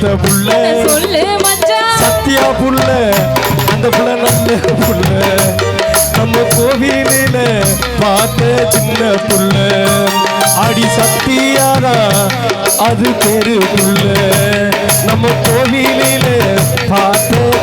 பெத்த புள்ள சொல்லு மச்சான் சத்யா புள்ள அந்த புள்ள நல்ல புள்ள நம்ம கோவிலில பார்த்த சின்ன புள்ள அடி சத்தியாரா அது பேரு புள்ள நம்ம கோவிலில பார்த்த